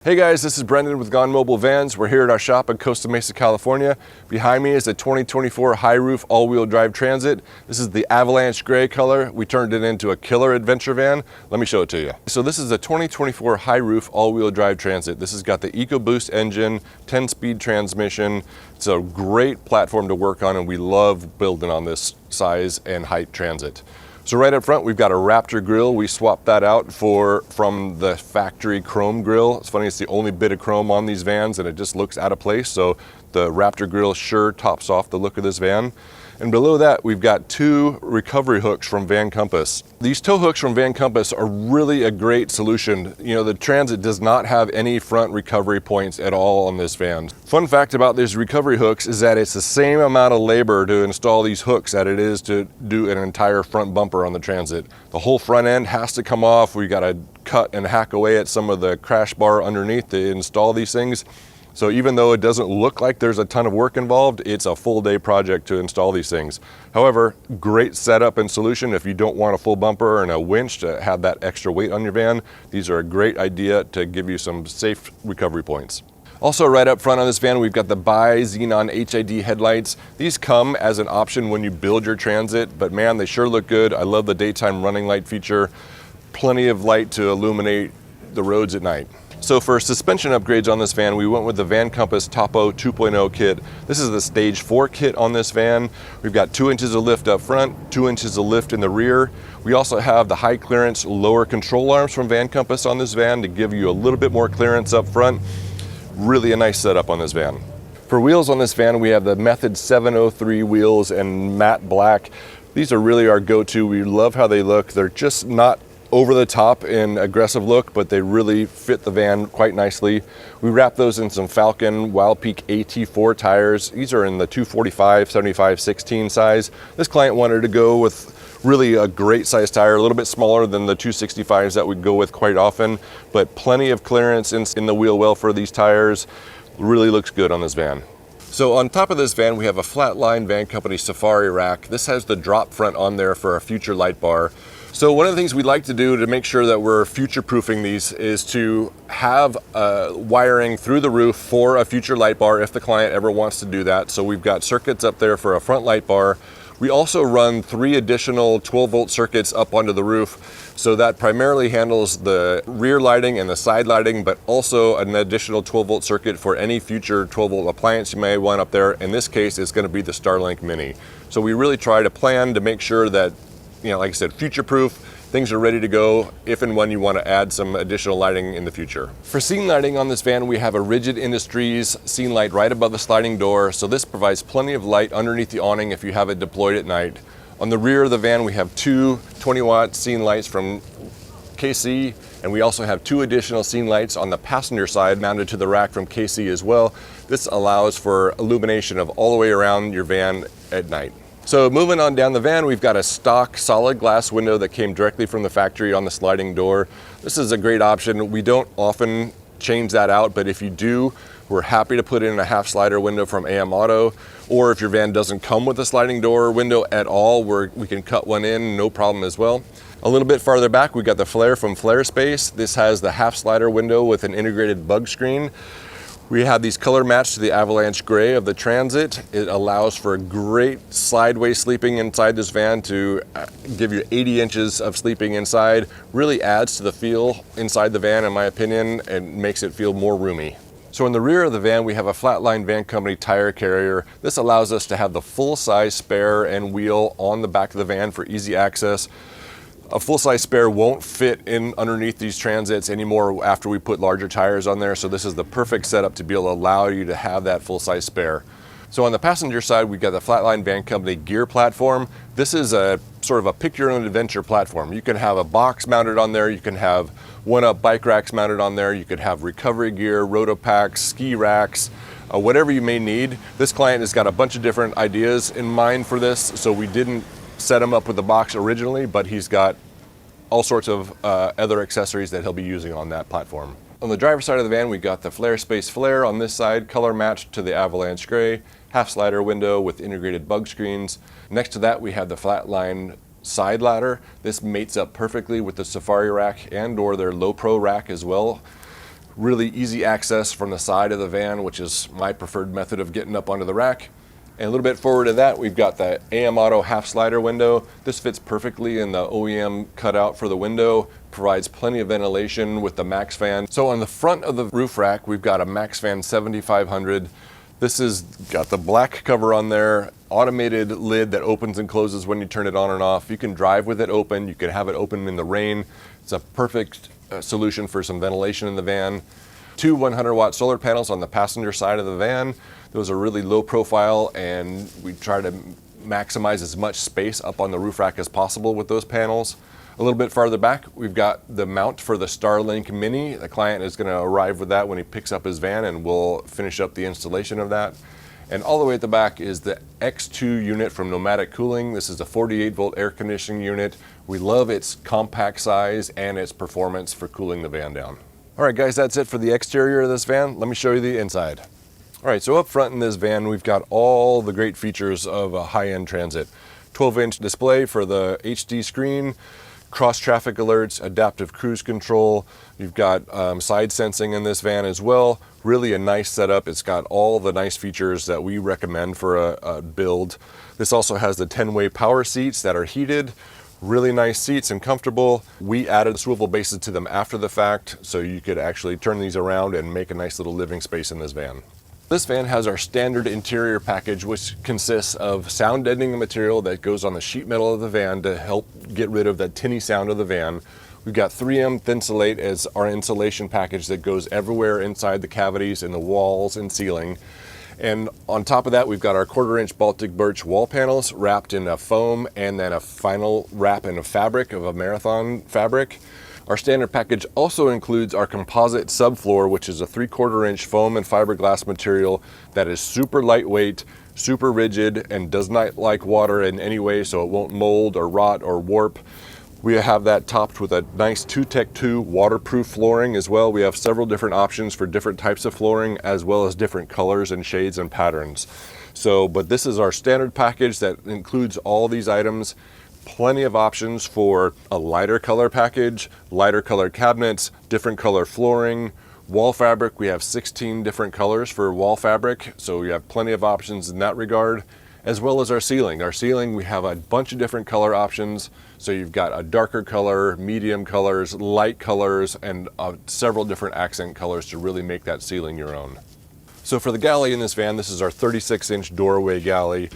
Hey guys, this is Brendan with Gone Mobile Vans. We're here at our shop in Costa Mesa, California. Behind me is a 2024 high roof all-wheel drive Transit. This is the Avalanche Gray color. We turned it into a killer adventure van. Let me show it to you. So this is a 2024 high roof all-wheel drive Transit. This has got the EcoBoost engine, 10-speed transmission. It's a great platform to work on, and we love building on this size and height Transit. So right up front, we've got a Raptor grille. We swapped that out from the factory chrome grille. It's funny, it's the only bit of chrome on these vans and it just looks out of place. So the Raptor grille sure tops off the look of this van. And below that, we've got two recovery hooks from Van Compass. These tow hooks from Van Compass are really a great solution. You know, the Transit does not have any front recovery points at all on this van. Fun fact about these recovery hooks is that it's the same amount of labor to install these hooks that it is to do an entire front bumper on the Transit. The whole front end has to come off. We got to cut and hack away at some of the crash bar underneath to install these things. So even though it doesn't look like there's a ton of work involved, it's a full day project to install these things. However, great setup and solution if you don't want a full bumper and a winch to have that extra weight on your van. These are a great idea to give you some safe recovery points. Also right up front on this van, we've got the bi-xenon HID headlights. These come as an option when you build your Transit, but man, they sure look good. I love the daytime running light feature. Plenty of light to illuminate the roads at night. So for suspension upgrades on this van, we went with the Van Compass Topo 2.0 kit. This is the stage 4 kit on this van. We've got 2 inches of lift up front, 2 inches of lift in the rear. We also have the high clearance lower control arms from Van Compass on this van to give you a little bit more clearance up front. Really a nice setup on this van. For wheels on this van, we have the Method 703 wheels in matte black. These are really our go-to. We love how they look. They're just not over the top in aggressive look, but they really fit the van quite nicely. We wrap those in some Falcon Wild Peak AT4 tires. These are in the 245, 75, 16 size. This client wanted to go with really a great size tire, a little bit smaller than the 265s that we go with quite often, but plenty of clearance in the wheel well for these tires. Really looks good on this van. So on top of this van, we have a Flatline Van Company Safari rack. This has the drop front on there for a future light bar. So one of the things we'd like to do to make sure that we're future-proofing these is to have wiring through the roof for a future light bar if the client ever wants to do that. So we've got circuits up there for a front light bar. We also run 3 additional 12-volt circuits up onto the roof. So that primarily handles the rear lighting and the side lighting, but also an additional 12-volt circuit for any future 12-volt appliance you may want up there. In this case, it's going to be the Starlink Mini. So we really try to plan to make sure that, you know, like I said, future-proof, things are ready to go if and when you want to add some additional lighting in the future. For scene lighting on this van, we have a Rigid Industries scene light right above the sliding door, so this provides plenty of light underneath the awning if you have it deployed at night. On the rear of the van, we have 2 20-watt scene lights from KC, and we also have 2 additional scene lights on the passenger side mounted to the rack from KC as well. This allows for illumination of all the way around your van at night. So moving on down the van, we've got a stock solid glass window that came directly from the factory on the sliding door. This is a great option. We don't often change that out, but if you do, we're happy to put in a half slider window from AM Auto, or if your van doesn't come with a sliding door window at all, we can cut one in, no problem as well. A little bit farther back, we've got the Flare from Flare Space. This has the half slider window with an integrated bug screen. We have these color matched to the Avalanche Gray of the Transit. It allows for great sideways sleeping inside this van to give you 80 inches of sleeping inside. Really adds to the feel inside the van, in my opinion, and makes it feel more roomy. So in the rear of the van, we have a Flatline Van Company tire carrier. This allows us to have the full-size spare and wheel on the back of the van for easy access. A full-size spare won't fit in underneath these Transits anymore after we put larger tires on there, so this is the perfect setup to be able to allow you to have that full-size spare. So on the passenger side, we've got the Flatline Van Company gear platform. This is a sort of a pick-your-own-adventure platform. You can have a box mounted on there, you can have one-up bike racks mounted on there, you could have recovery gear, rotopacks, ski racks, whatever you may need. This client has got a bunch of different ideas in mind for this, so we didn't set him up with the box originally, but he's got all sorts of other accessories that he'll be using on that platform. On the driver's side of the van, we got the Flare Space Flare on this side, color matched to the Avalanche Gray, half slider window with integrated bug screens. Next to that, we have the Flatline side ladder. This mates up perfectly with the Safari rack and or their low pro rack as well. Really easy access from the side of the van, which is my preferred method of getting up onto the rack. And a little bit forward of that, we've got the AM Auto half slider window. This fits perfectly in the OEM cutout for the window, provides plenty of ventilation with the Max fan. So on the front of the roof rack, we've got a Max fan 7500. This has got the black cover on there, automated lid that opens and closes when you turn it on and off. You can drive with it open, you can have it open in the rain. It's a perfect solution for some ventilation in the van. 2 100-watt solar panels on the passenger side of the van. Those are really low profile, and we try to maximize as much space up on the roof rack as possible with those panels. A little bit farther back, we've got the mount for the Starlink Mini. The client is going to arrive with that when he picks up his van, and we'll finish up the installation of that. And all the way at the back is the X2 unit from Nomadic Cooling. This is a 48-volt air conditioning unit. We love its compact size and its performance for cooling the van down. All right, guys, that's it for the exterior of this van. Let me show you the inside. All right, so up front in this van, we've got all the great features of a high-end Transit. 12-inch display for the HD screen, cross-traffic alerts, adaptive cruise control. You've got side sensing in this van as well. Really a nice setup. It's got all the nice features that we recommend for a build. This also has the 10-way power seats that are heated. Really nice seats and comfortable. We added swivel bases to them after the fact, so you could actually turn these around and make a nice little living space in this van. This van has our standard interior package, which consists of sound deadening material that goes on the sheet metal of the van to help get rid of that tinny sound of the van. We've got 3M Thinsulate as our insulation package that goes everywhere inside the cavities in the walls and ceiling. And on top of that, we've got our 1/4-inch Baltic birch wall panels wrapped in a foam and then a final wrap in a fabric of a Marathon fabric. Our standard package also includes our composite subfloor, which is a 3/4-inch foam and fiberglass material that is super lightweight, super rigid, and does not like water in any way, so it won't mold or rot or warp. We have that topped with a nice 2Tech2 waterproof flooring as well. We have several different options for different types of flooring, as well as different colors and shades and patterns. But this is our standard package that includes all these items. Plenty of options for a lighter color package, lighter color cabinets, different color flooring. Wall fabric, we have 16 different colors for wall fabric, so we have plenty of options in that regard, as well as our ceiling. Our ceiling, we have a bunch of different color options, so you've got a darker color, medium colors, light colors, and several different accent colors to really make that ceiling your own. So for the galley in this van, this is our 36-inch doorway galley.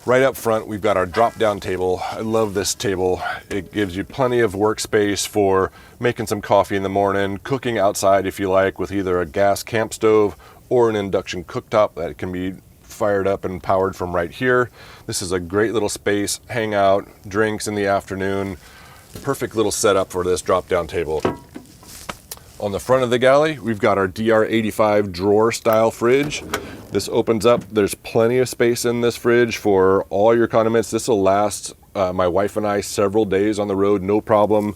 Right up front, we've got our drop-down table. I love this table. It gives you plenty of workspace for making some coffee in the morning, cooking outside if you like, with either a gas camp stove or an induction cooktop that can be fired up and powered from right here. This is a great little space, hang out, drinks in the afternoon. Perfect little setup for this drop-down table. On the front of the galley, we've got our DR85 drawer style fridge. This opens up, there's plenty of space in this fridge for all your condiments. This will last my wife and I several days on the road, no problem.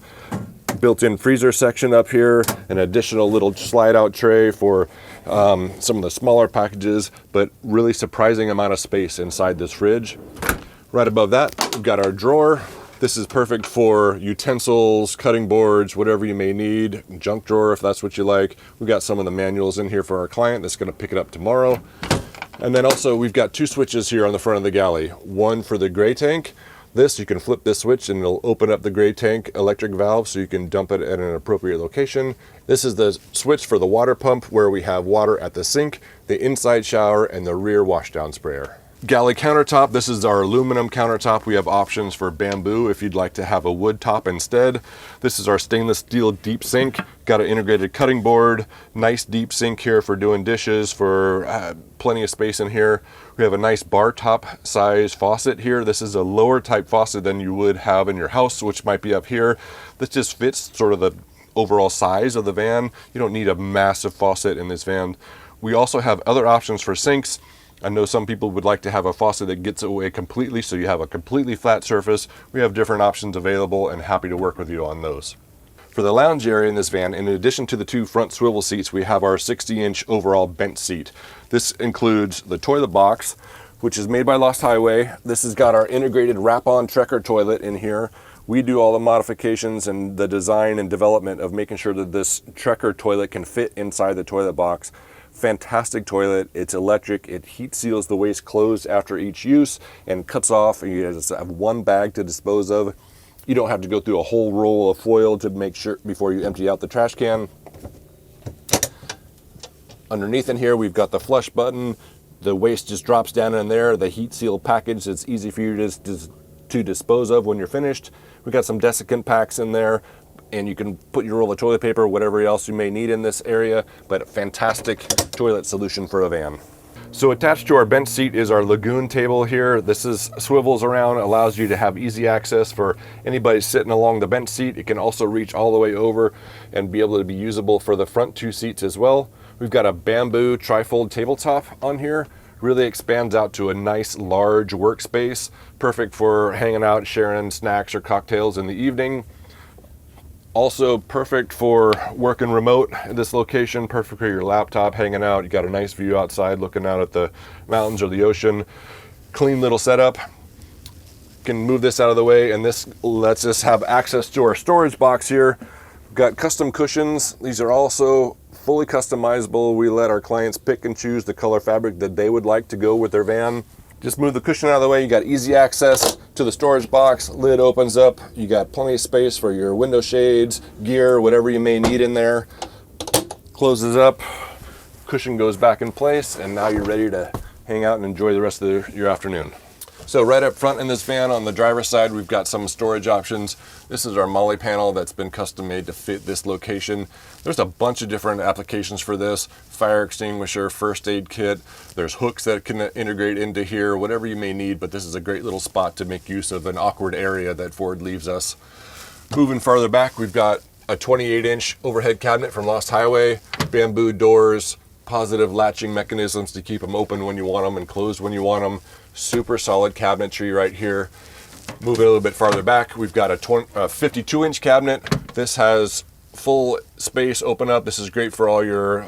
Built-in freezer section up here, an additional little slide out tray for some of the smaller packages, but really surprising amount of space inside this fridge. Right above that, we've got our drawer. This is perfect for utensils, cutting boards, whatever you may need. Junk drawer if that's what you like. We've got some of the manuals in here for our client that's going to pick it up tomorrow. And then also we've got 2 switches here on the front of the galley. One for the gray tank. This, you can flip this switch and it'll open up the gray tank electric valve so you can dump it at an appropriate location. This is the switch for the water pump where we have water at the sink, the inside shower, and the rear washdown sprayer. Galley countertop, this is our aluminum countertop. We have options for bamboo if you'd like to have a wood top instead. This is our stainless steel deep sink. Got an integrated cutting board, nice deep sink here for doing dishes, for plenty of space in here. We have a nice bar top size faucet here. This is a lower type faucet than you would have in your house, which might be up here. This just fits sort of the overall size of the van. You don't need a massive faucet in this van. We also have other options for sinks. I know some people would like to have a faucet that gets away completely, so you have a completely flat surface. We have different options available and happy to work with you on those. For the lounge area in this van, in addition to the 2 front swivel seats, we have our 60-inch overall bench seat. This includes the toilet box, which is made by Lost Highway. This has got our integrated wrap-on Trekker toilet in here. We do all the modifications and the design and development of making sure that this Trekker toilet can fit inside the toilet box. Fantastic toilet. It's electric. It heat seals the waste closed after each use and cuts off, and you just have one bag to dispose of. You don't have to go through a whole roll of foil to make sure before you empty out the trash can. Underneath in here, we've got the flush button. The waste just drops down in there. The heat seal package, it's easy for you to dispose of when you're finished. We've got some desiccant packs in there, and you can put your roll of toilet paper, whatever else you may need in this area, but a fantastic toilet solution for a van. So attached to our bench seat is our Lagoon table here. This swivels around, allows you to have easy access for anybody sitting along the bench seat. It can also reach all the way over and be able to be usable for the front two seats as well. We've got a bamboo trifold tabletop on here. Really expands out to a nice large workspace, perfect for hanging out, sharing snacks or cocktails in the evening. Also perfect for working remote at this location, perfect for your laptop hanging out. You got a nice view outside looking out at the mountains or the ocean. Clean little setup. Can move this out of the way, and this lets us have access to our storage box here. We've got custom cushions. These are also fully customizable. We let our clients pick and choose the color fabric that they would like to go with their van. Just move the cushion out of the way. You got easy access to the storage box. Lid opens up. You got plenty of space for your window shades, gear, whatever you may need in there. Closes up. Cushion goes back in place, and now you're ready to hang out and enjoy the rest of your afternoon. So right up front in this van on the driver's side, we've got some storage options. This is our Molly panel that's been custom made to fit this location. There's a bunch of different applications for this. Fire extinguisher, first aid kit. There's hooks that can integrate into here, whatever you may need, but this is a great little spot to make use of an awkward area that Ford leaves us. Moving farther back, we've got a 28-inch overhead cabinet from Lost Highway, bamboo doors, positive latching mechanisms to keep them open when you want them and closed when you want them. Super solid cabinetry right here. Moving a little bit farther back, we've got a 52-inch cabinet. This has full space open up. This is great for all your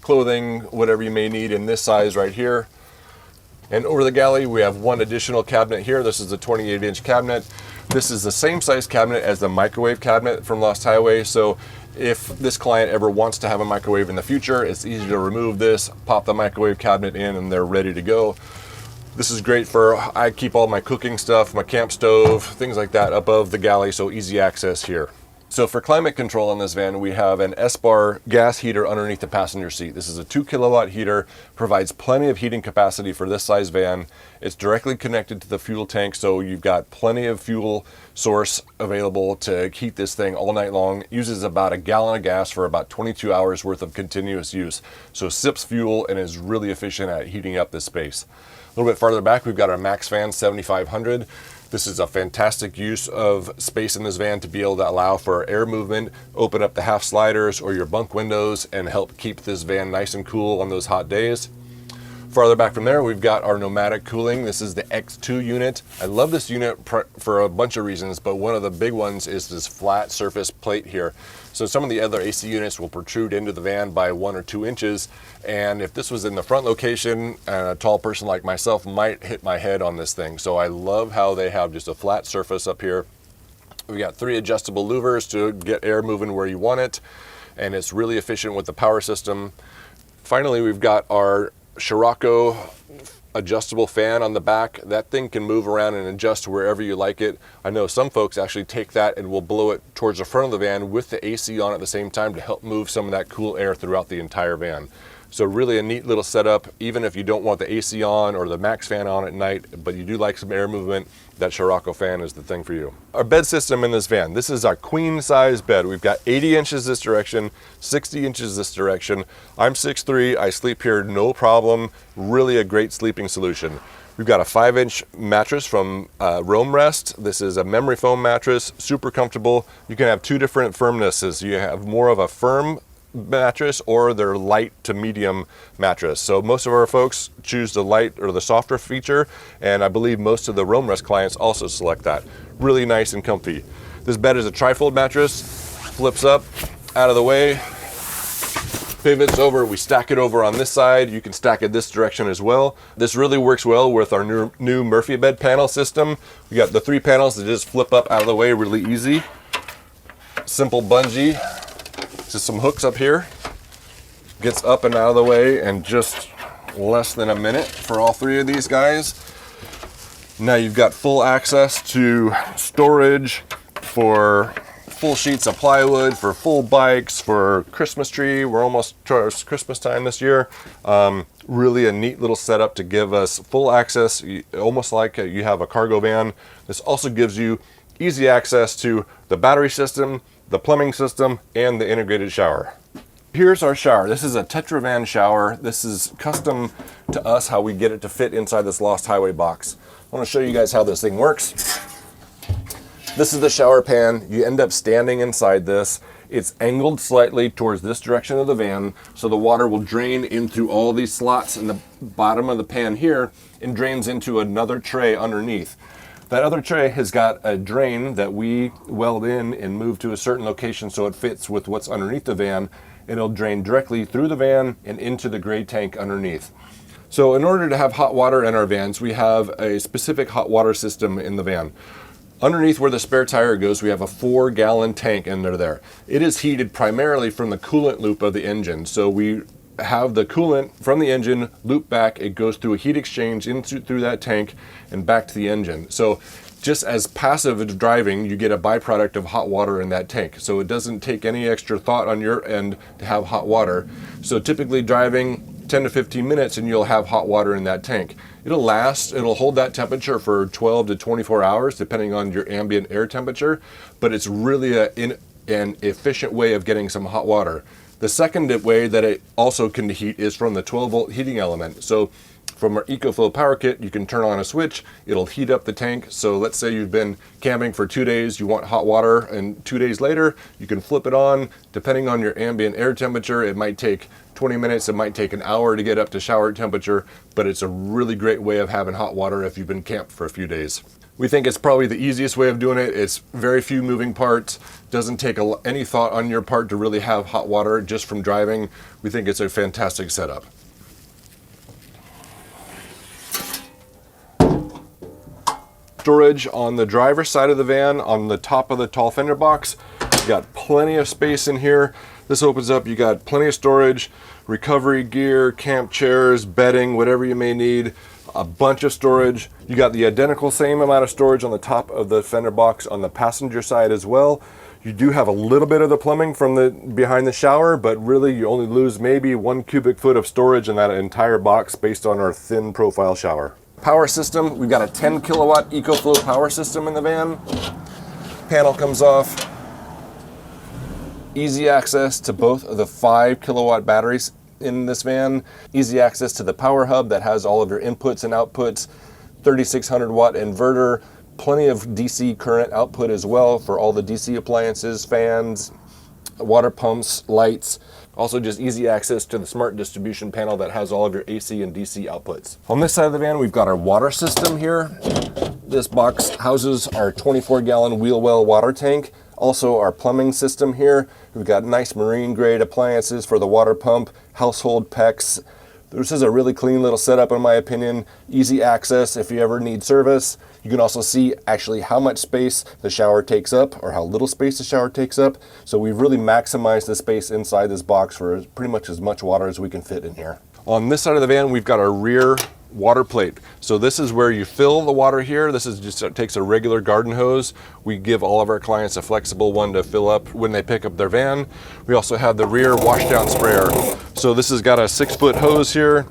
clothing, whatever you may need in this size right here. And over the galley, we have one additional cabinet here. This is a 28-inch cabinet. This is the same size cabinet as the microwave cabinet from Lost Highway. So if this client ever wants to have a microwave in the future, it's easy to remove this, pop the microwave cabinet in, and they're ready to go. This is great for, I keep all my cooking stuff, my camp stove, things like that above the galley, so easy access here. So for climate control in this van, we have an S-bar gas heater underneath the passenger seat. This is a 2 kilowatt heater, provides plenty of heating capacity for this size van. It's directly connected to the fuel tank, so you've got plenty of fuel source available to heat this thing all night long. Uses about a gallon of gas for about 22 hours worth of continuous use. So sips fuel and is really efficient at heating up this space. A little bit farther back, we've got our Max Fan 7500. This is a fantastic use of space in this van to be able to allow for air movement, open up the half sliders or your bunk windows and help keep this van nice and cool on those hot days. Farther back from there, we've got our pneumatic cooling. This is the X2 unit. I love this unit for a bunch of reasons, but one of the big ones is this flat surface plate here. So some of the other AC units will protrude into the van by 1 or 2 inches. And if this was in the front location, a tall person like myself might hit my head on this thing. So I love how they have just a flat surface up here. We got 3 adjustable louvers to get air moving where you want it. And it's really efficient with the power system. Finally, we've got our Scirocco adjustable fan on the back. That thing can move around and adjust wherever you like it. I know some folks actually take that and will blow it towards the front of the van with the AC on at the same time to help move some of that cool air throughout the entire van. So really a neat little setup, even if you don't want the AC on or the Max Fan on at night, but you do like some air movement, that Scirocco fan is the thing for you. Our bed system in this van, this is our queen size bed. We've got 80 inches this direction, 60 inches this direction. I'm 6'3", I sleep here no problem. Really a great sleeping solution. We've got a 5-inch mattress from Roam Rest. This is a memory foam mattress, super comfortable. You can have 2 different firmnesses. You have more of a firm mattress or their light to medium mattress. So most of our folks choose the light or the softer feature, and I believe most of the Roam Rest clients also select that. Really nice and comfy. This bed is a trifold mattress, flips up, out of the way. pivots over, we stack it over on this side. You can stack it this direction as well. This really works well with our new Murphy bed panel system. We got the 3 panels that just flip up out of the way really easy. Simple bungee, just some hooks up here. Gets up and out of the way in just less than a minute for all 3 of these guys. Now you've got full access to storage for full sheets of plywood, for full bikes, for Christmas tree. We're almost towards Christmas time this year. Really a neat little setup to give us full access, almost like you have a cargo van. This also gives you easy access to the battery system, the plumbing system, and the integrated shower. Here's our shower. This is a Tetravan shower. This is custom to us, how we get it to fit inside this Lost Highway box. I want to show you guys how this thing works. This is the shower pan. You end up standing inside this. It's angled slightly towards this direction of the van, so the water will drain in through all these slots in the bottom of the pan here and drains into another tray underneath. That other tray has got a drain that we weld in and move to a certain location so it fits with what's underneath the van. It'll drain directly through the van and into the gray tank underneath. So in order to have hot water in our vans, we have a specific hot water system in the van. Underneath where the spare tire goes, we have a 4-gallon tank under there. It is heated primarily from the coolant loop of the engine. So we have the coolant from the engine loop back. It goes through a heat exchange through that tank and back to the engine. So just as passive driving, you get a byproduct of hot water in that tank. So it doesn't take any extra thought on your end to have hot water. So typically driving 10 to 15 minutes and you'll have hot water in that tank. It'll hold that temperature for 12 to 24 hours depending on your ambient air temperature, but it's really an efficient way of getting some hot water. The second way that it also can heat is from the 12-volt heating element. So from our EcoFlow Power Kit, you can turn on a switch, it'll heat up the tank. So let's say you've been camping for 2 days, you want hot water, and 2 days later, you can flip it on. Depending on your ambient air temperature, it might take 20 minutes, it might take an hour to get up to shower temperature, but it's a really great way of having hot water if you've been camped for a few days. We think it's probably the easiest way of doing it. It's very few moving parts, doesn't take any thought on your part to really have hot water just from driving. We think it's a fantastic setup. Storage on the driver's side of the van on the top of the tall fender box. You got plenty of space in here. This opens up, you got plenty of storage, recovery gear, camp chairs, bedding, whatever you may need, a bunch of storage. You got the identical same amount of storage on the top of the fender box on the passenger side as well. You do have a little bit of the plumbing from behind the shower, but really you only lose maybe 1 cubic foot of storage in that entire box based on our thin profile shower. Power system, we've got a 10 kilowatt EcoFlow power system in the van. Panel comes off. Easy access to both of the 5 kilowatt batteries in this van. Easy access to the power hub that has all of your inputs and outputs. 3600 watt inverter. Plenty of DC current output as well for all the DC appliances, fans, water pumps, lights. Also just easy access to the smart distribution panel that has all of your AC and DC outputs. On this side of the van, we've got our water system here. This box houses our 24-gallon wheel well water tank. Also our plumbing system here. We've got nice marine grade appliances for the water pump, household PEX. This is a really clean little setup in my opinion. Easy access if you ever need service. You can also see actually how much space the shower takes up or how little space the shower takes up. So we've really maximized the space inside this box for pretty much as much water as we can fit in here. On this side of the van, we've got our rear water plate. So this is where you fill the water here. This is just, it takes a regular garden hose. We give all of our clients a flexible one to fill up when they pick up their van. We also have the rear washdown sprayer. So this has got a 6-foot hose here.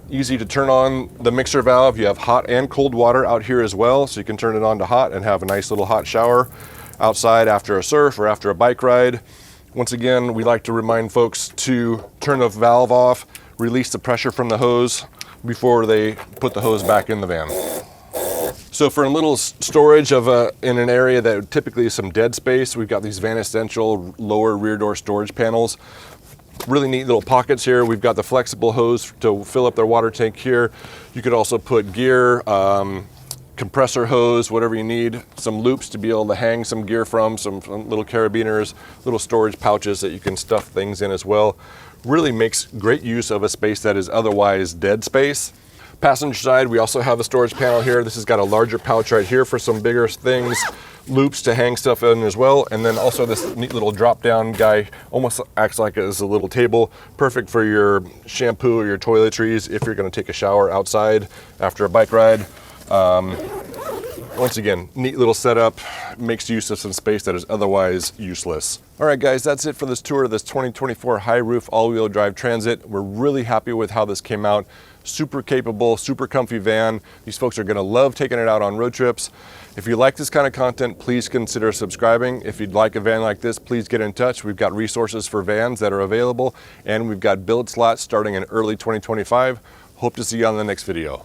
Easy to turn on the mixer valve. You have hot and cold water out here as well. So you can turn it on to hot and have a nice little hot shower outside after a surf or after a bike ride. Once again, we like to remind folks to turn the valve off, release the pressure from the hose before they put the hose back in the van. So for a little storage of in an area that typically is some dead space, we've got these Van Essential lower rear door storage panels. Really neat little pockets here. We've got the flexible hose to fill up their water tank here. You could also put gear, compressor hose, whatever you need, some loops to be able to hang some gear from, some little carabiners, little storage pouches that you can stuff things in as well. Really makes great use of a space that is otherwise dead space. Passenger side, we also have a storage panel here. This has got a larger pouch right here for some bigger things, loops to hang stuff in as well, and then also this neat little drop down guy, almost acts like as a little table, perfect for your shampoo or your toiletries if you're going to take a shower outside after a bike ride. Once again, neat little setup, makes use of some space that is otherwise useless. All right guys, that's it for this tour of this 2024 high roof all-wheel drive Transit. We're really happy with how this came out. Super capable, super comfy van. These folks are gonna love taking it out on road trips. If you like this kind of content, please consider subscribing. If you'd like a van like this, please get in touch. We've got resources for vans that are available, and we've got build slots starting in early 2025. Hope to see you on the next video.